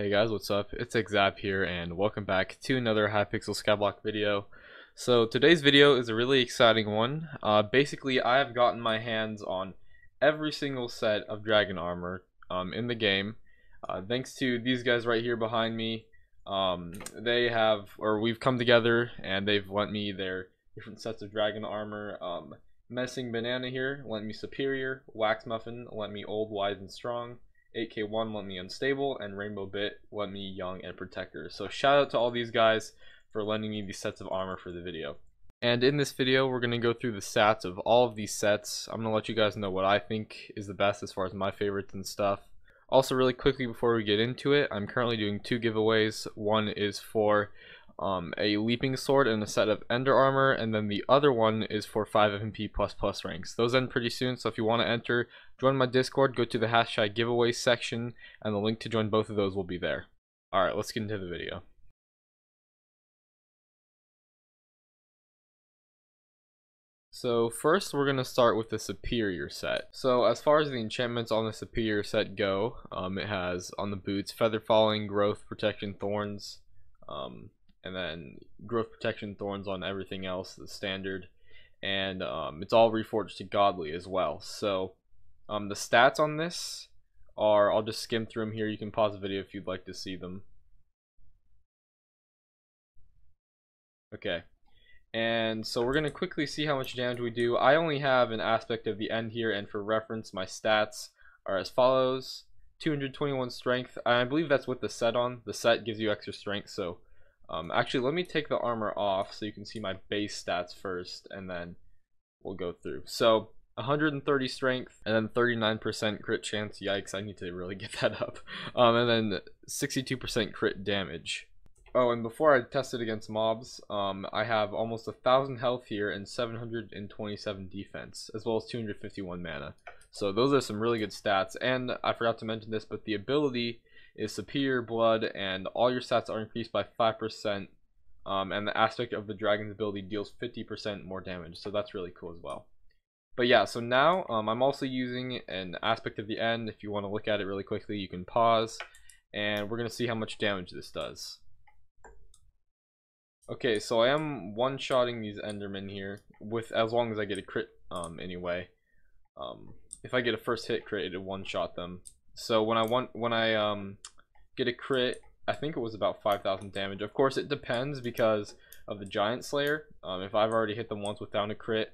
Hey guys, what's up? It's Xap here and welcome back to another Hypixel SkyBlock video. So today's video is a really exciting one. Basically, I have gotten my hands on every single set of dragon armor in the game. Thanks to these guys right here behind me. We've come together and they've lent me their different sets of dragon armor. Messing Banana here lent me Superior, Wax Muffin lent me Old, Wise, and Strong. 8K1 let me Unstable, and Rainbow Bit let me Young and Protector. So shout out to all these guys for lending me these sets of armor for the video. And in this video, we're going to go through the stats of all of these sets. I'm going to let you guys know what I think is the best as far as my favorites and stuff. Also, really quickly before we get into it, I'm currently doing two giveaways. One is for a Leaping Sword and a set of Ender Armor, and then the other one is for 5 MP++ ranks. Those end pretty soon, so if you want to enter, join my Discord, go to the hashtag giveaway section, and the link to join both of those will be there. Alright, let's get into the video. So first we're going to start with the Superior set. So as far as the enchantments on the Superior set go, it has on the boots Feather Falling, Growth, Protection, Thorns, and then Growth, Protection, Thorns on everything else, the standard, and it's all reforged to Godly as well. So the stats on this are, I'll just skim through them here, you can pause the video if you'd like to see them. Okay, and so we're going to quickly see how much damage we do. I only have an aspect of the end here, and for reference my stats are as follows: 221 strength, I believe that's with the set on. The set gives you extra strength, so actually let me take the armor off so you can see my base stats first, and then we'll go through. So 130 strength, and then 39% crit chance. Yikes, I need to really get that up. And then 62% crit damage. Oh, and before I test it against mobs, I have almost 1,000 health here and 727 defense, as well as 251 mana. So those are some really good stats. And I forgot to mention this, but the ability is Superior Blood, and all your stats are increased by 5%, and the aspect of the dragon's ability deals 50% more damage, so that's really cool as well. But yeah, so now I'm also using an aspect of the end. If you want to look at it really quickly, you can pause, and we're going to see how much damage this does. Okay, so I am one-shotting these Endermen here, with as long as I get a crit anyway. If I get a first hit crit, it'll one-shot them. So when I get a crit, I think it was about 5,000 damage. Of course, it depends because of the Giant Slayer. If I've already hit them once without a crit,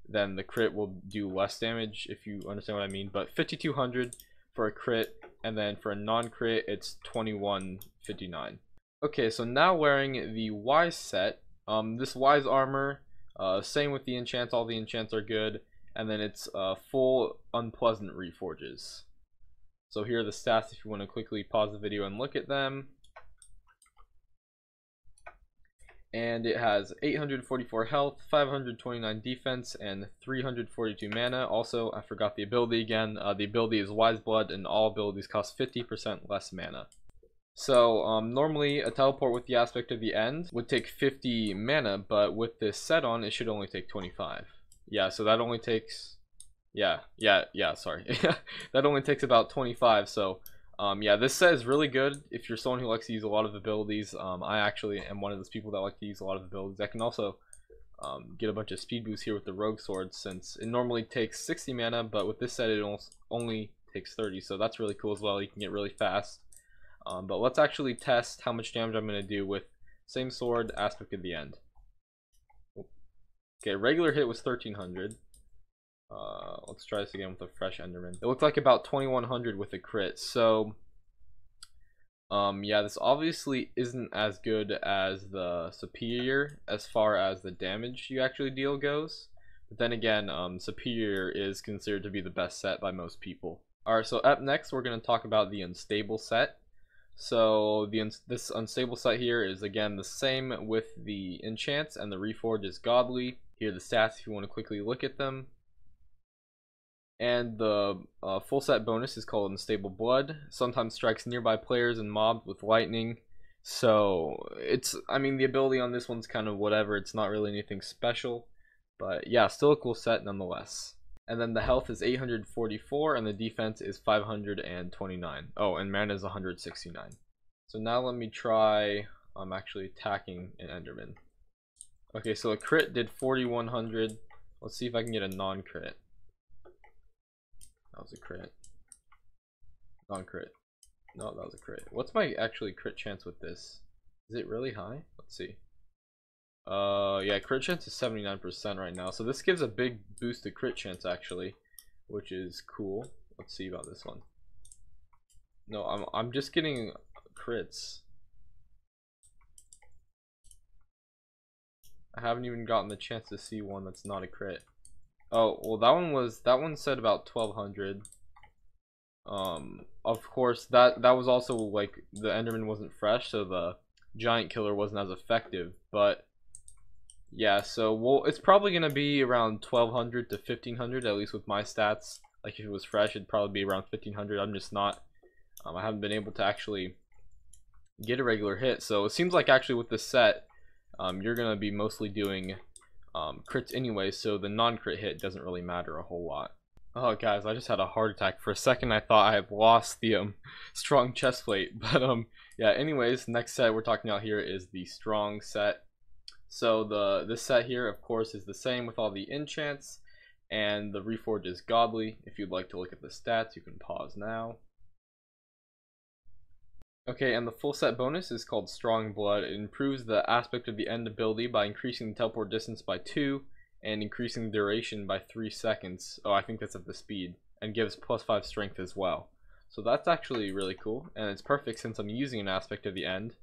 then the crit will do less damage, if you understand what I mean. But 5,200 for a crit, and then for a non-crit, it's 2,159. Okay, so now wearing the Wise set, this Wise armor, same with the enchants, all the enchants are good, and then it's full unpleasant reforges. So here are the stats if you want to quickly pause the video and look at them. And it has 844 health, 529 defense, and 342 mana. Also, I forgot the ability again. The ability is Wise Blood, and all abilities cost 50% less mana. So normally a teleport with the aspect of the end would take 50 mana, but with this set on, it should only take 25. Yeah, so that only takes... sorry. That only takes about 25, so yeah, this set is really good if you're someone who likes to use a lot of abilities. I actually am one of those people that like to use a lot of abilities. I can also get a bunch of speed boosts here with the Rogue Sword, since it normally takes 60 mana, but with this set it only takes 30, so that's really cool as well. You can get really fast. But let's actually test how much damage I'm going to do with same sword, aspect of the end. Okay, regular hit was 1,300. Let's try this again with a fresh Enderman. It looked like about 2,100 with a crit. So yeah, this obviously isn't as good as the Superior as far as the damage you actually deal goes. But then again, Superior is considered to be the best set by most people. Alright, so up next we're going to talk about the Unstable set. So this Unstable set here is again the same with the enchants, and the reforge is Godly. Here are the stats if you want to quickly look at them. And the full set bonus is called Unstable Blood. Sometimes strikes nearby players and mobs with lightning. So it's, I mean, the ability on this one's kind of whatever. It's not really anything special. But yeah, still a cool set nonetheless. And then the health is 844 and the defense is 529. Oh, and mana is 169. So now let me try actually attacking an Enderman. Okay, so a crit did 4100. Let's see if I can get a non-crit. That was a crit. Non-crit. No, that was a crit. What's my actually crit chance with this? Is it really high? Let's see. Yeah, crit chance is 79% right now. So this gives a big boost to crit chance actually, which is cool. Let's see about this one. No, I'm just getting crits. I haven't even gotten the chance to see one that's not a crit. Oh, well that one said about 1200. Of course that was also like the Enderman wasn't fresh, so the giant killer wasn't as effective, but yeah, so well it's probably gonna be around 1200 to 1500 at least with my stats. Like if it was fresh it'd probably be around 1500. I'm just not I haven't been able to actually get a regular hit, so it seems like actually with this set you're gonna be mostly doing crits anyway, so the non-crit hit doesn't really matter a whole lot. Oh guys, I just had a heart attack. For a second I thought I had lost the strong chest plate, but yeah, anyways, next set we're talking about here is the strong set. So this set here of course is the same with all the enchants, and the reforge is godly. If you'd like to look at the stats you can pause now. Okay, and the full set bonus is called Strong Blood. It improves the aspect of the end ability by increasing the teleport distance by 2 and increasing the duration by 3 seconds. Oh, I think that's at the speed, and gives +5 strength as well. So that's actually really cool, and it's perfect since I'm using an aspect of the end.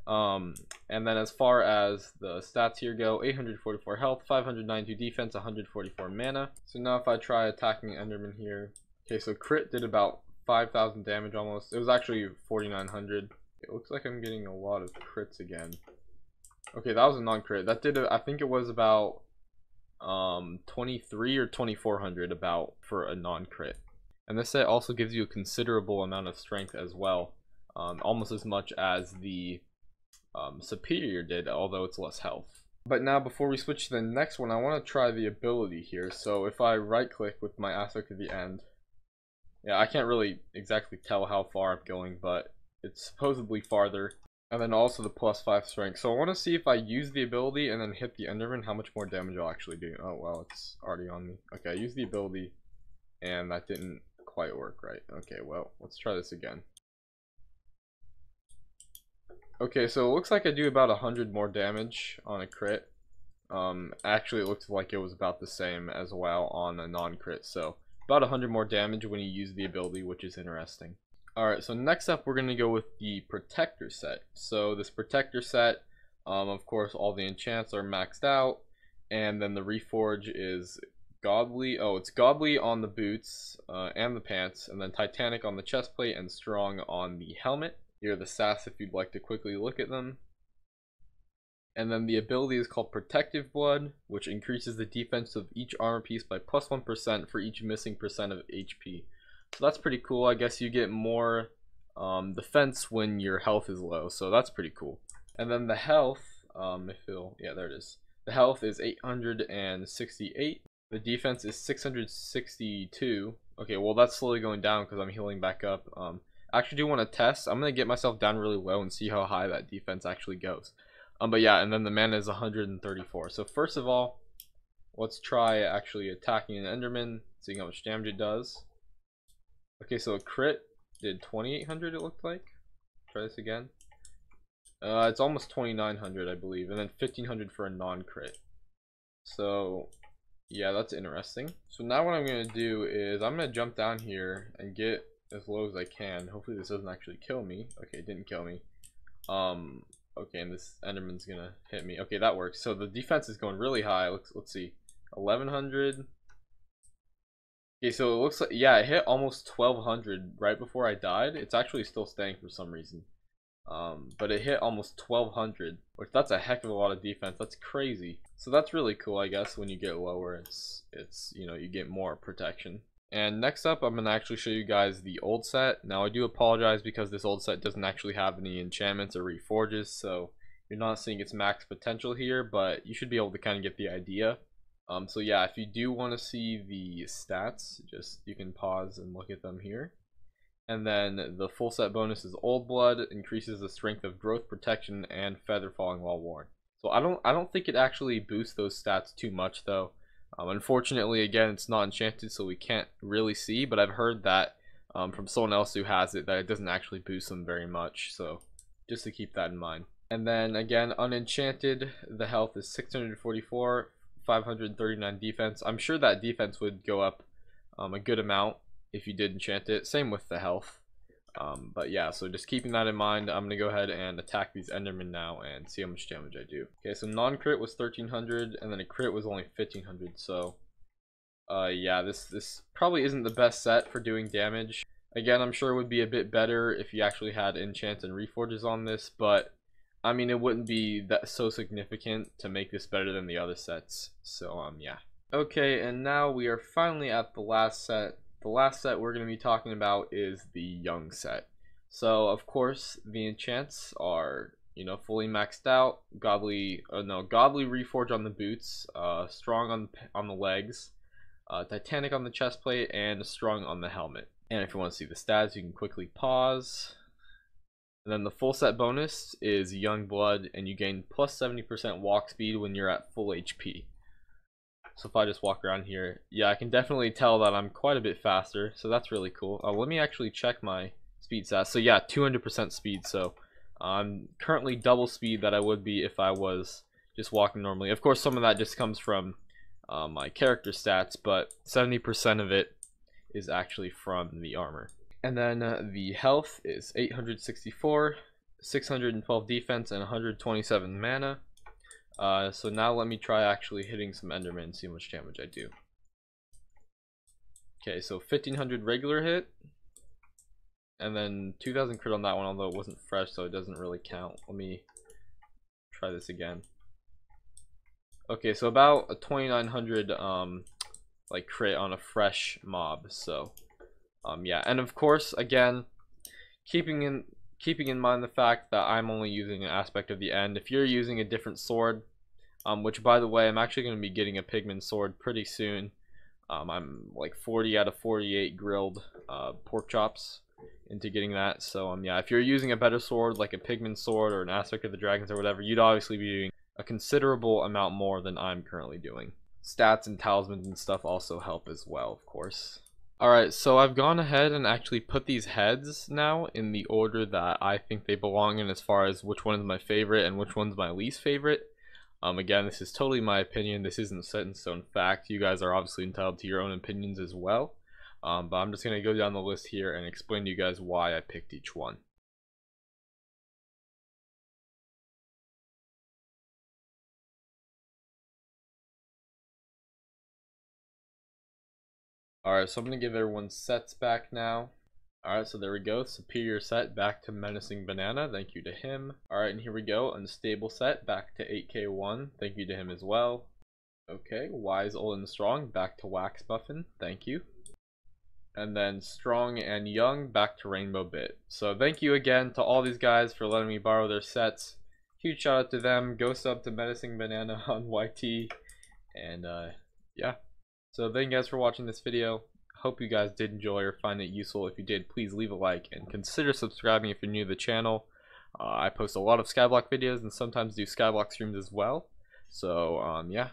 And then as far as the stats here go, 844 health, 592 defense, 144 mana. So now if I try attacking Enderman here, okay, so crit did about 5,000 damage almost. It was actually 4,900. It looks like I'm getting a lot of crits again. Okay, that was a non-crit. That did I think it was about 23 or 2,400 about for a non-crit. And this set also gives you a considerable amount of strength as well, almost as much as the superior did, although it's less health. But now before we switch to the next one, I want to try the ability here. So if I right click with my aspect at the end, yeah, I can't really exactly tell how far I'm going, but it's supposedly farther. And then also the +5 strength. So I want to see if I use the ability and then hit the Enderman, how much more damage I'll actually do. Oh well, it's already on me. Okay, I used the ability and that didn't quite work right. Okay, well, let's try this again. Okay, so it looks like I do about 100 more damage on a crit. Actually it looked like it was about the same as well on a non-crit, so about 100 more damage when you use the ability, which is interesting. Alright, so next up we're going to go with the Protector set. So this Protector set, of course all the enchants are maxed out, and then the Reforge is Godly. Oh, it's Godly on the boots and the pants, and then Titanic on the chest plate, and Strong on the helmet. Here are the stats if you'd like to quickly look at them. And then the ability is called Protective Blood, which increases the defense of each armor piece by +1% for each missing percent of HP. So that's pretty cool. I guess you get more defense when your health is low, so that's pretty cool. And then the health, yeah, there it is. The health is 868. The defense is 662. Okay, well that's slowly going down because I'm healing back up. I actually do want to test. I'm going to get myself down really low and see how high that defense actually goes. But yeah, and then the mana is 134. So first of all, let's try actually attacking an Enderman, seeing how much damage it does. Okay, so a crit did 2,800 it looked like. Try this again. It's almost 2,900 I believe, and then 1,500 for a non-crit. So yeah, that's interesting. So now what I'm going to do is I'm going to jump down here and get as low as I can. Hopefully this doesn't actually kill me. Okay, it didn't kill me. Okay, and this Enderman's gonna hit me. Okay, that works. So the defense is going really high. Let's see, 1,100. Okay, so it looks like, yeah, it hit almost 1,200 right before I died. It's actually still staying for some reason. But it hit almost 1,200, which that's a heck of a lot of defense. That's crazy. So that's really cool, I guess. When you get lower, it's you know, you get more protection. And next up, I'm going to actually show you guys the old set. Now, I do apologize because this old set doesn't actually have any enchantments or reforges, so you're not seeing its max potential here, but you should be able to kind of get the idea. So yeah, if you do want to see the stats, you can pause and look at them here. And then the full set bonus is Old Blood, increases the strength of growth, protection, and feather falling while worn. So I don't think it actually boosts those stats too much though. Unfortunately, again, it's not enchanted, so we can't really see. But I've heard that from someone else who has it that it doesn't actually boost them very much. So just to keep that in mind. And then again, unenchanted, the health is 644, 539 defense. I'm sure that defense would go up a good amount if you did enchant it. Same with the health. But yeah, so just keeping that in mind, I'm gonna go ahead and attack these Endermen now and see how much damage I do. Okay, so non-crit was 1300, and then a crit was only 1500. So yeah, this probably isn't the best set for doing damage. Again, I'm sure it would be a bit better if you actually had enchants and reforges on this, but I mean, it wouldn't be that so significant to make this better than the other sets. So yeah. Okay, and now we are finally at the last set. The last set we're going to be talking about is the Young set. So of course the enchants are, you know, fully maxed out. Godly Reforge on the boots, Strong on the legs, Titanic on the chest plate, and Strong on the helmet. And if you want to see the stats, you can quickly pause. And then the full set bonus is Young Blood, and you gain plus 70% walk speed when you're at full HP. So if I just walk around here, yeah, I can definitely tell that I'm quite a bit faster, so that's really cool. Let me actually check my speed stats. So yeah, 200% speed, so I'm currently double speed that I would be if I was just walking normally. Of course, some of that just comes from my character stats, but 70% of it is actually from the armor. And then the health is 864, 612 defense, and 127 mana. So now let me try actually hitting some Endermen and see how much damage I do. Okay, so 1500 regular hit, and then 2000 crit on that one, although it wasn't fresh, so it doesn't really count. Let me try this again. Okay, so about a 2900 like crit on a fresh mob. So yeah, and of course, again, keeping in mind the fact that I'm only using an aspect of the end. If you're using a different sword, which by the way, I'm actually going to be getting a pigman sword pretty soon. I'm like 40 out of 48 grilled pork chops into getting that. So yeah, if you're using a better sword like a pigman sword or an aspect of the dragons or whatever, you'd obviously be doing a considerable amount more than I'm currently doing. Stats and talismans and stuff also help as well, of course. Alright, so I've gone ahead and actually put these heads now in the order that I think they belong in, as far as which one is my favorite and which one's my least favorite. Again, this is totally my opinion. This isn't set in stone fact. You guys are obviously entitled to your own opinions as well. But I'm just going to go down the list here and explain to you guys why I picked each one. Alright, so I'm going to give everyone's sets back now. Alright, so there we go. Superior set back to Menacing Banana. Thank you to him. Alright, and here we go. Unstable set back to 8K1. Thank you to him as well. Okay, Wise, Old, and Strong back to Wax Buffin. Thank you. And then Strong and Young back to Rainbow Bit. So thank you again to all these guys for letting me borrow their sets. Huge shout out to them. Go sub to Menacing Banana on YT. And yeah. So thank you guys for watching this video. Hope you guys did enjoy or find it useful. If you did, please leave a like and consider subscribing if you're new to the channel. I post a lot of SkyBlock videos and sometimes do SkyBlock streams as well. So yeah,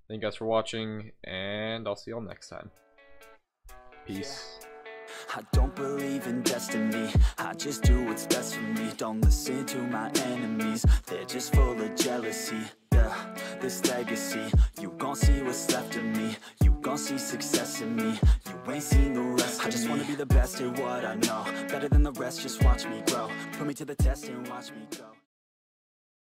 thank you guys for watching, and I'll see y'all next time. Peace. I don't believe in destiny, I just do what's best for me. Don't listen to my enemies, they're just full of jealousy. Yeah, this legacy, you gon' see what's left of me. You gon' see success in me, you ain't seen the rest of me. I just wanna be the best at what I know, better than the rest, just watch me grow. Put me to the test and watch me go.